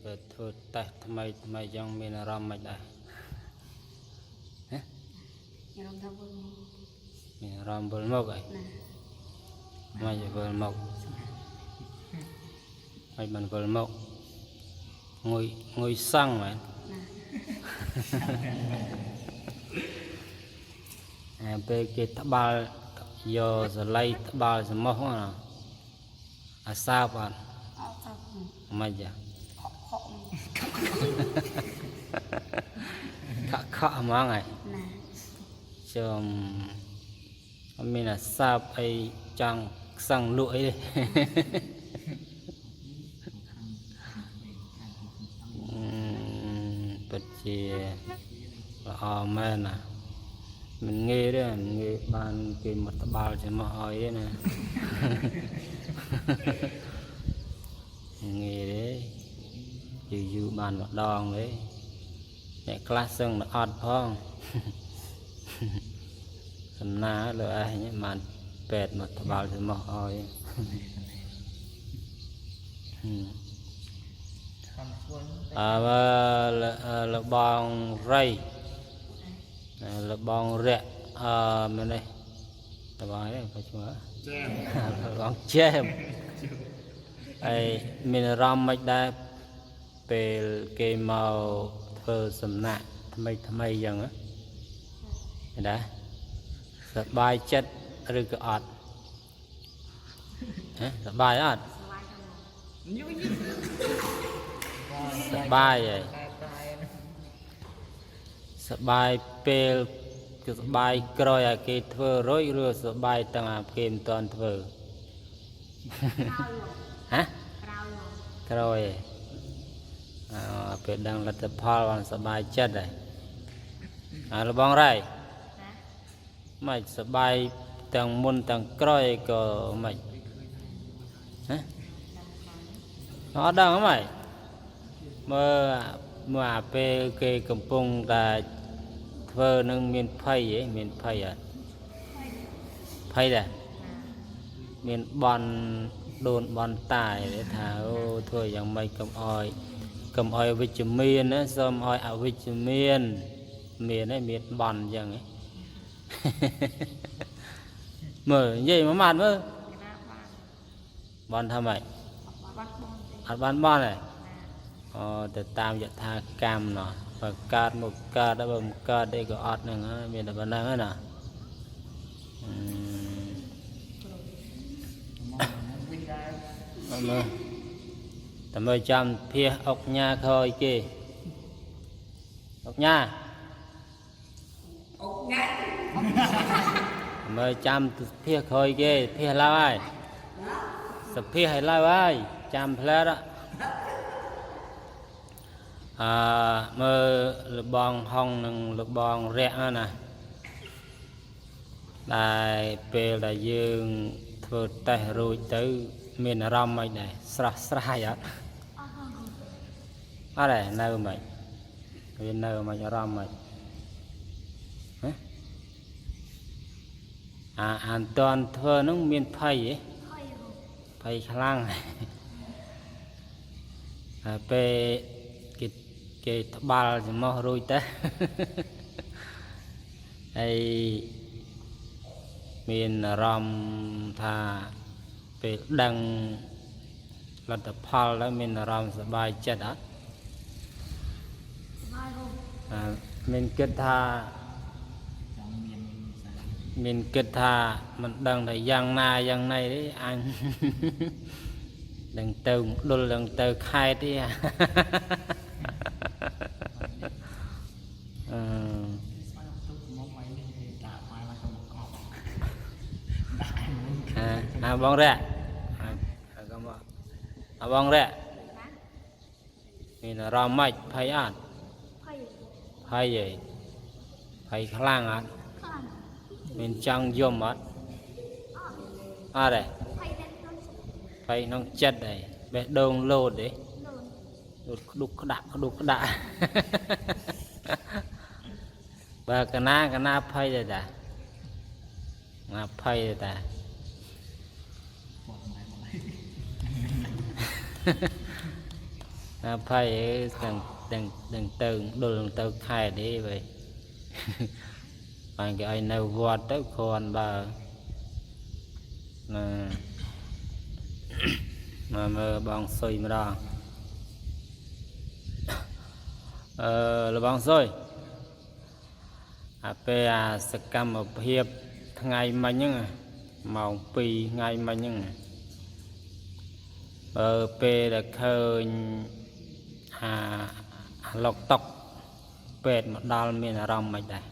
về thôi ta thay thay trong mình ram mạch đây mình ram bờ mốc ấy mày bờ mốc mày bằng bờ mốc ngồi ngồi sang mày về cái tháp ba giờ giờ lấy tháp ba giờ mốc nào à sao bạn mày giờ khọ mà ngay chồng mình là sao ấy chẳng sang lụi đi bật chì là men à mình nghe đấy mình nghe ban cái một bao cho mà hỏi đấy nè nghe đấy dù bàn một đòn đấy mẹ class sân là odd phong phần ná rồi ai nhé mà bẹt một bao cho mà hỏi là bong ray là bong rẹ bên đây là bong đấy phải chưa là bong chém ai mình ram mạch đa về cái màu thơ sầm nạ tham mây dần á đấy sập bài chất rồi cái ọt sập bài ọt sập bài vậy sập bài pel cái sập bài coi à cái thơ rối rồi sập bài tăng à kèm toàn thơ hả rồiពេលដឹងលទ្ធផលបានសប្បាយចិត្តហើយលបងរៃមិនសប្បាយទាំងមុនទាំងក្រោយក៏មិនហ៎អត់ដឹងហ្មងមើលអាពេលគេកំពុងតែធ្វើនឹងមានភ័យហ៎មានភ័យអត់ភ័យដែរមានបនដូនបនតាយថាអូធ្វើយ៉ាងម៉េចកុំអោយវិជ្ជមានណាសូមអោយអវិជ្ជមានមានឯមានបនអញ្ចឹងឯងមើលនិយាយមួយម៉ាត់មើលបនថាម៉េចអត់បានបនទេអូទៅតាមយថាកម្មណោះបើកើតមកកើតបើមិនកើតអីក៏អត់ហ្នឹងហើយមានតែប៉ុណ្្នឹងហើយណាមើលតែមើលចាំភៀសអុកញ៉ាខយគេអុកញ៉ាមើលចាំភៀសខយគេភៀសឡើយហើយសភៀសឲ្យឡើយហើយចាំផ្លែតមើលលបងហុងនិងលបងរះណាដែលពេលដែលយើងធ្វើតេស្តរួចទៅមានអារម្មណ៍មិនដែរស្រស់ស្រាយអត់អត់ទេនៅមិនវានៅមិនអារម្មណ៍មិនហ៎អានតន់ធ្វើហ្នឹងមានភ័យហ៎ភ័យខ្លាំងពេលគេត្បាល់ច្រមុះរួចទៅហើយមានអារម្មណ៍ថាពេលដឹងលទ្ធផលแล้วមានអារម្មណ៍សប្បាយចិត្តអត់មានគិតថាមិនដឹងថាយ៉ាងណាយ៉ាងណីទេអញដឹងទៅដុលដឹងទៅខែទេបងរ៉ាបងរ៉ាមានអារម្មណ៍ម៉េចភ័យអត់ភ័យហីភ័យខ្លាំងអត់មានចង់យំអត់អត់ទេភ័យក្នុងចិត្តហីបេះដូងលោតទេលោតក្ដុកក្ដាក់បើកណាភ័យទេតាណាភ័យទេតា phải đừng từ khai đi vậy còn cái ai nào vọt tới con bà mà mơ bong xôi mà đó là bong xôi peสกรรมភាពថ្ងៃមិញហ្នឹងម៉ោង2ថ្ងៃមិញហ្នឹងពេលដែលឃើញឡុកតុកពេទ្យមកដល់មានអារម្មណ៍មិនដែរ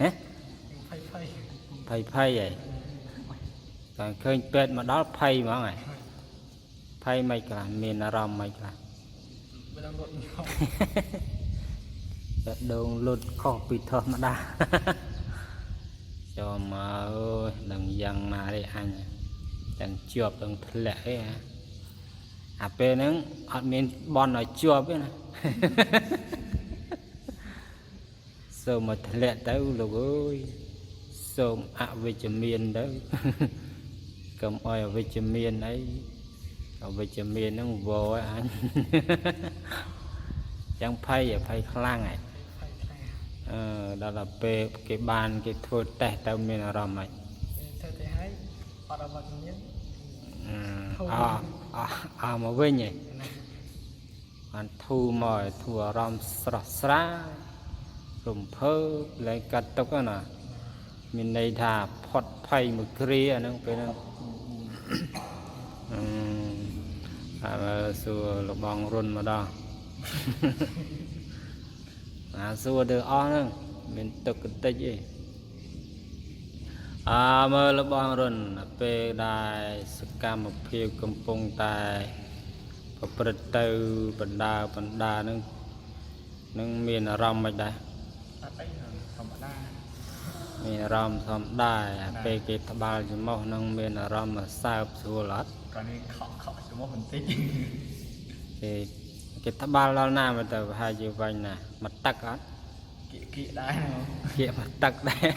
ហ៎ភ័យហីតែឃើញពេទ្យមកដល់ភ័យហ្មងហ៎ភ័យមិនខ្លះមានអារម្មណ៍មិនខ្លះដងលុតខុសពីធម្មតាចូលមកអើយដឹងយ៉ាងណាទេអញទាំងជាប់ទាំងធ្លាក់ឯអាពេលហ្នឹងអត់មានបន់ឲ្យជាប់ទេណាសូមមកធ្លាក់ទៅលោកអើយសូមអវិជ្ជមានទៅកុំឲ្យអវិជ្ជមានអីអវិជ្ជមានហ្នឹងវោឲ្យអញchẳng phảiខ្លាំងហើយដល់ពេលគេបានគេធ្វើតេស្តទៅមានអារម្មណ៍ហ្នឹងធ្វើទៅហើយអត់អត់មានមកវិញហ៎បានធូរមកធូរអារម្មណ៍ស្រស់ស្រាយរំភើបលែងកាត់ទុកណាមានន័យថាផុតភ័យមួយគ្រាហ្នឹងពេលហ្នឹងសួរលបងរុនមកដល់សួរទៅអស់ហ្នឹងមានទឹកកន្តិចអីមើលលបងរុនពេលដែលសកម្មភាពកំពុងតែប្រព្រឹត្តទៅបណ្ដាហ្នឹងមានអារម្មណ៍មិនដែរអត់អីធម្មតាមានអារម្មណ៍ធម្មតាពេលគេត្បាល់ច្រមុះហ្នឹងមានអារម្មណ៍សើបស្រួលអត់កាលនេះខកច្រមុះបន្តិចគេត្បាល់ដល់ណាមកទៅប្រហែលជាវិញណាមកទឹកអត់គៀកដែរគៀកមកទឹកដែរ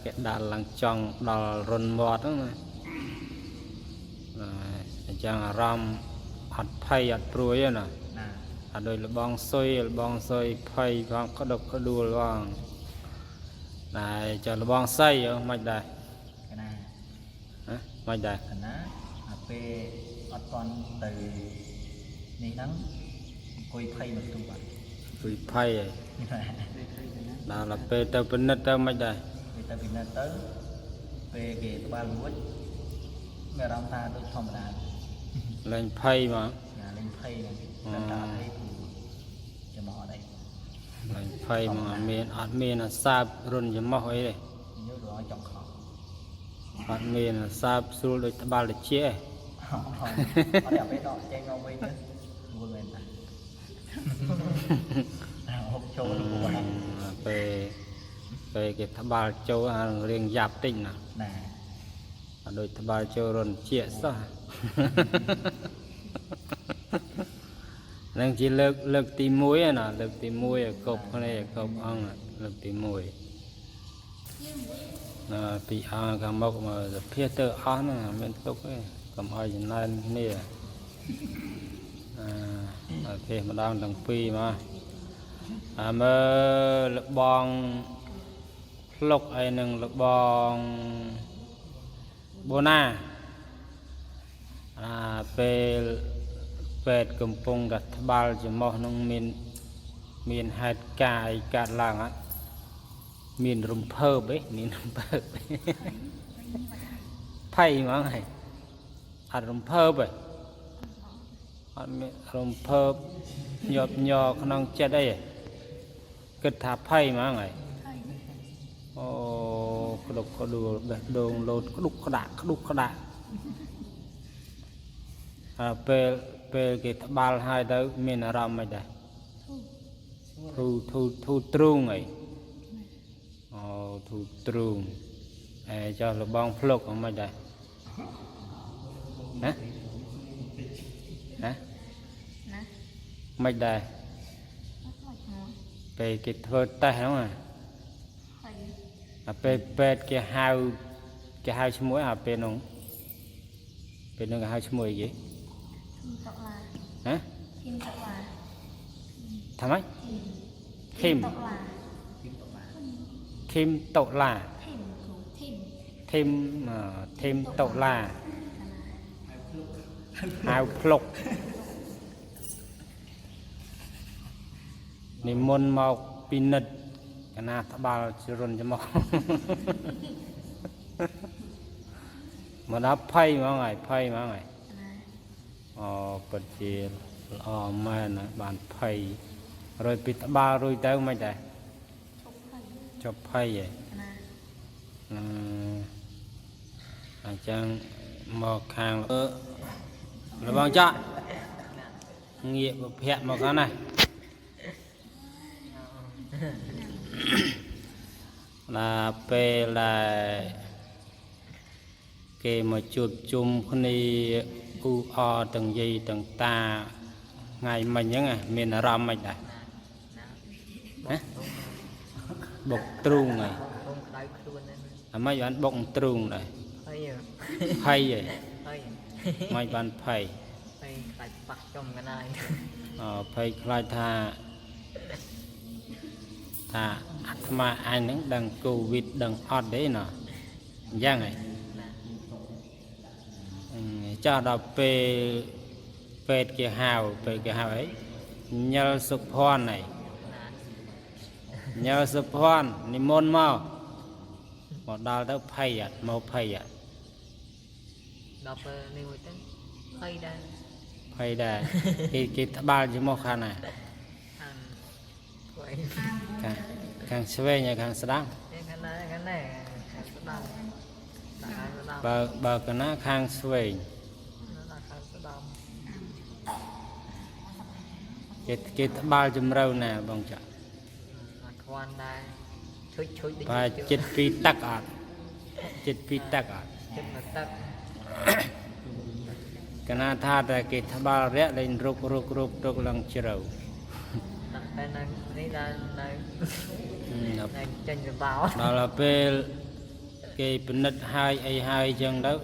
គេដាក់ឡើងចង់ដល់រុនមាត់ហ្នឹងណាអញ្ចឹងអារម្មណ៍អត់ភ័យអត់ព្រួយទេណាអត់ដូចលបងសុយភ័យផងក្តុកក្ដួលផងតែចុះលបងសៃមិនដែរណាមិនដែរណាពេលអត់តន់ទៅនេះហ្នឹងអង្គុយភ័យមកទូបាត់អង្គុយភ័យហ៎ដល់ពេលទៅពិនិត្យទៅមិនដែរពេលទៅពិនិត្យទៅពេលគេត្បាល់រួចមានអារម្មណ៍ថាដូចធម្មតាលេងភ័យមកលេងភ័យហ្នឹងតែតាភ័យចំមកអត់អីលេងភ័យមកអត់មានអាសាបរុនចំមកអីទេយករងចង់ខំអត់មានអាសាបស្រួលដូចត្បាល់តិចទេអត់ដល់ពេលដកចេញមកវិញទៅស្រួលមែនតាហូបចូលពេលគេត្បាល់ចូលរៀងយ៉ាប់តិចណាអត់ដូចត្បាល់ចូលរុនជាសោះនឹងជាលើកទី1ណាលើកទី1កប់គ្នាកប់អង្គលើកទី1ពីអង្គខាងមុខមកសភាទៅអស់ណាមានទុកទេកុំឲ្យចំណែនគ្នាទេម្ដងទាំងពីរមកមើលលបងភ្លុកអីនឹងលបងបូណាពេលពេទ្យកំពុងតែត្បាល់ច្រមុះនឹងមានហេតុការណ៍អីកើតឡើងអត់មានរំភើបឯងមានរំភើបភ័យហ្មងហ៎អត់រំភើបទេអត់មានរំភើបញាប់ញ័រក្នុងចិត្តអីគិតថាភ័យហ្មងហ៎អូក្តុកក្ដួលបេះដូងលោតក្ដុកក្ដាក់ពេលគេត្បាល់ហើយទៅមានអារម្មណ៍មិនដែរធូទ្រូងអីអូធូទ្រូងចុះលបងភ្លុកមិនដែរណាមិនដែរពេលគេធ្វើតេស្តហ្នឹងពេលពេទ្យគេហៅឈ្មោះពេលនោះ เป็นนึงให้ช่วยกี่ ตกลา ฮะ พิมตกลา ทำไมทิม ตกลา ทิมโตลา พิมครูพิม ทิมทิมโตลาหาวพลกนิมนต์มาปีนึดคณะทบาลจรุนจะมามานับไพ่มาไงไพ่มาไงอ๋อปัจเจกอ๋อแม่นะบานไพ่rồiปิดบาrồi tớiไม่ได้จบไพ่vậyอาจารย์มอคางระวังจ้ะเงียบแผลมากันนะlà về là cái mà chụp chung con đi u o từng gì từng ta ngày mình nhớ ngày miền Nam mình này bọc truông này mấy bạn bọc truông này hay vậy mấy bạn phải phải khai tha thà mà anh những đằng Covid đằng ọt đấy nè giang này cho đọc về cái hào ấy nhờ sụp hoan này nhờ sụp hoan niệm môn mau một đào đó phay à mau phay à đọc niệm một tiếng phay đây phay đây cái ba chỉ một khăn này càng xuê nhà càng sáng bờ cái nó càng xuê cái ba chùm râu nè bằng chợ và chết pi tắc ạ chết pi tắc ạ cái nó tha ra cái ba rẽ lên rục lần chiều đó là về cái bên đất hai chân đó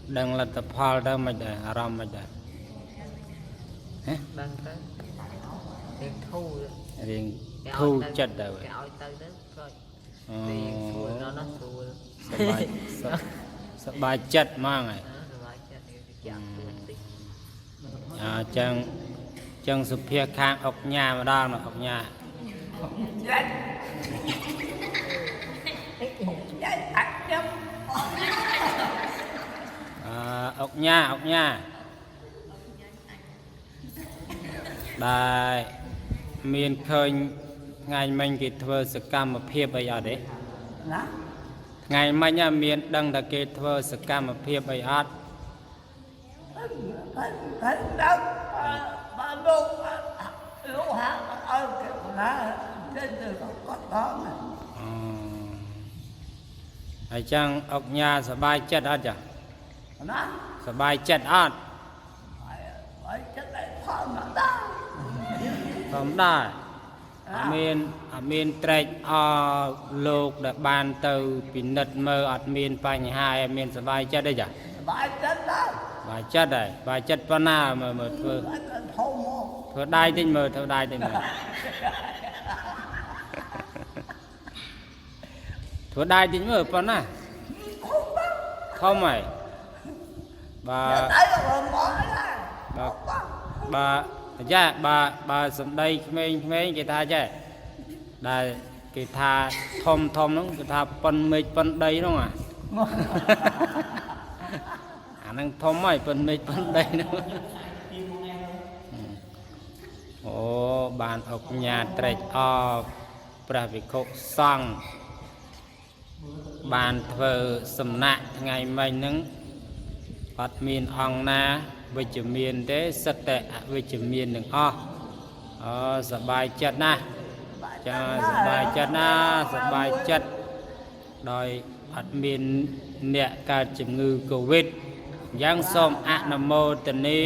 đang là tập hal đó mà để aram mà để đang tới riêng thu chất rồi bài chất mang này chân sụp phía khang ốc nhà mà đang là ốc nhà ốc nhà đại miền khơi ngày mình kịp thời sự cam một phía bây giờ đấy ngày mai nhà miền đang là kịp thời sự cam một phía bây giờไอ้จังออกญาสบายจัดอ่ะจ้ะสบายจัดอ่ะทำได้มีนเตะโลกดับบานเตอปินนัดเมื่ออัดมีนปัญหามีนสบายจัดได้จ้ะสบายจัดได้สบายจัดปะหน้าเมื่อเพื่อได้ติ้งเมื่อเท่าได้ติ้งเมื่อเพื่อได้ติ้งเมื่อปะหน้าเข้าใหม่bà sầm đây mấy cái tha chứ đây cái tha thom nó cái tha phân mệt phân đây đúng không à năng thom mày phân mệt phân đây nữa ô bàn ốc nhà trạch pra bị khổ sang bàn thờ sầm nạ ngày mình nứng bắt miền ong na với chữ miền thế sạch tệ với chữ miền đừngสบายจัดนะจะสบายจัดนะสบายจัดโดยอัดมินเนี่ยการจุงือโควิดยังส่งอะนะโมตเนี